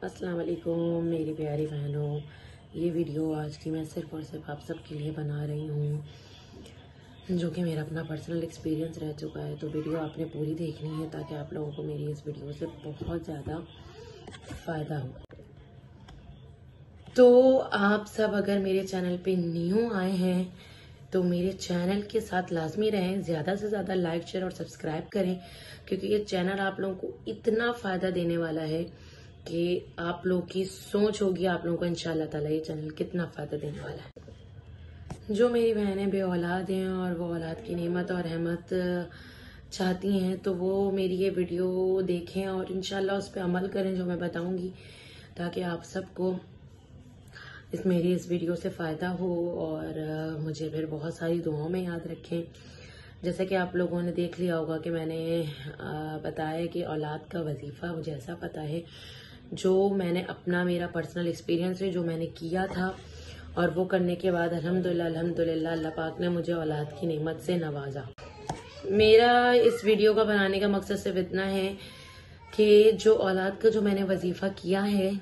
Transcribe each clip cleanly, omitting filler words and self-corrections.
अस्सलाम वालेकुम मेरी प्यारी बहनों। ये वीडियो आज की मैं सिर्फ़ और सिर्फ आप सबके लिए बना रही हूँ, जो कि मेरा अपना पर्सनल एक्सपीरियंस रह चुका है। तो वीडियो आपने पूरी देखनी है ताकि आप लोगों को मेरी इस वीडियो से बहुत ज़्यादा फ़ायदा हो। तो आप सब अगर मेरे चैनल पे न्यू आए हैं तो मेरे चैनल के साथ लाजमी रहें, ज़्यादा से ज़्यादा लाइक शेयर और सब्सक्राइब करें, क्योंकि ये चैनल आप लोगों को इतना फ़ायदा देने वाला है कि आप लोगों की सोच होगी आप लोगों को इंशाल्लाह ताला ये चैनल कितना फ़ायदा देने वाला है। जो मेरी बहनें बे औलाद हैं और वो औलाद की नेमत और रहमत चाहती हैं तो वो मेरी ये वीडियो देखें और इंशाल्लाह उस पर अमल करें जो मैं बताऊंगी, ताकि आप सबको मेरी इस वीडियो से फ़ायदा हो और मुझे फिर बहुत सारी दुआओं में याद रखें। जैसे कि आप लोगों ने देख लिया होगा कि मैंने बताया कि औलाद का वजीफ़ा मुझे ऐसा पता है, जो मैंने अपना मेरा पर्सनल एक्सपीरियंस है जो मैंने किया था, और वो करने के बाद अल्हम्दुलिल्लाह अल्लाह पाक ने मुझे औलाद की नेमत से नवाजा। मेरा इस वीडियो का बनाने का मकसद सिर्फ इतना है कि जो औलाद का जो मैंने वजीफ़ा किया है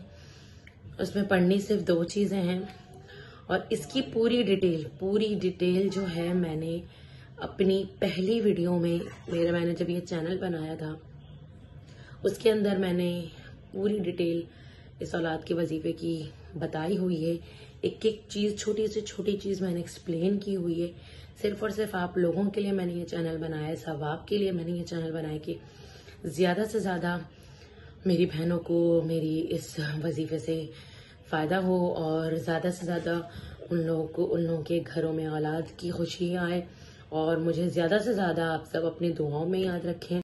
उसमें पढ़नी सिर्फ 2 चीज़ें हैं, और इसकी पूरी डिटेल जो है मैंने अपनी पहली वीडियो में मैंने जब ये चैनल बनाया था उसके अंदर मैंने पूरी डिटेल इस औलाद के वजीफे की बताई हुई है। एक एक चीज़, छोटी से छोटी चीज़ मैंने एक्सप्लेन की हुई है। सिर्फ और सिर्फ आप लोगों के लिए मैंने ये चैनल बनाया है, सवाब के लिए मैंने ये चैनल बनाया कि ज़्यादा से ज़्यादा मेरी बहनों को मेरी इस वजीफे से फ़ायदा हो और ज़्यादा से ज़्यादा उन लोगों के घरों में औलाद की खुशी आए, और मुझे ज़्यादा से ज़्यादा आप सब अपनी दुआओं में याद रखें।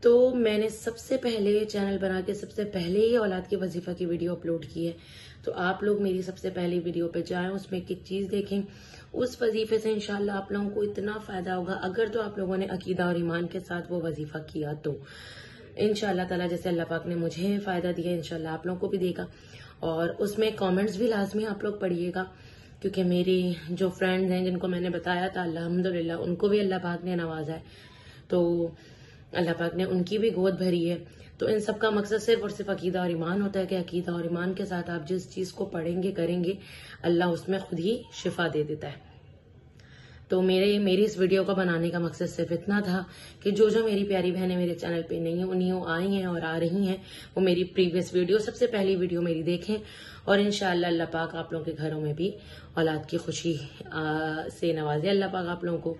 तो मैंने सबसे पहले चैनल बना के सबसे पहले ही औलाद के वजीफा की वीडियो अपलोड की है। तो आप लोग मेरी सबसे पहली वीडियो पे जाएं, उसमें एक एक चीज़ देखें। उस वजीफे से इंशाल्लाह आप लोगों को इतना फ़ायदा होगा, अगर तो आप लोगों ने अकीदा और ईमान के साथ वो वजीफा किया तो इंशाल्लाह ताला जैसे अल्लाह पाक ने मुझे फ़ायदा दिया इंशाल्लाह आप लोगों को भी देगा। और उसमें कमेंट्स भी लाजमी आप लोग पढ़िएगा, क्योंकि मेरी जो फ्रेंड्स हैं जिनको मैंने बताया था अल्हम्दुलिल्लाह उनको भी अल्लाह पाक ने नवाजा है, तो अल्लाह पाक ने उनकी भी गोद भरी है। तो इन सब का मकसद सिर्फ और सिर्फ अकीदा और ईमान होता है कि अकीदा और ईमान के साथ आप जिस चीज़ को पढ़ेंगे करेंगे अल्लाह उसमें खुद ही शिफा दे देता है। तो मेरी इस वीडियो को बनाने का मकसद सिर्फ इतना था कि जो मेरी प्यारी बहनें मेरे चैनल पे नहीं आई हैं और आ रही हैं, वो मेरी प्रीवियस वीडियो, सबसे पहली वीडियो मेरी देखें, और इंशाअल्लाह अल्लाह पाक आप लोगों के घरों में भी औलाद की खुशी से नवाजे अल्लाह पाक आप लोगों को,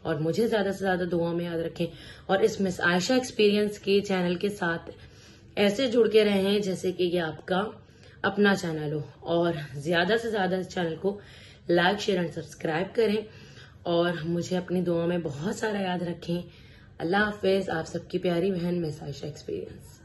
और मुझे ज्यादा से ज्यादा दुआओं में याद रखें। और इस मिस आयशा एक्सपीरियंस के चैनल के साथ ऐसे जुड़ के रहें जैसे कि ये आपका अपना चैनल हो, और ज्यादा से ज्यादा इस चैनल को लाइक शेयर एंड सब्सक्राइब करें, और मुझे अपनी दुआ में बहुत सारा याद रखें। अल्लाह हाफिज। आप सबकी प्यारी बहन मिस आयशा एक्सपीरियंस।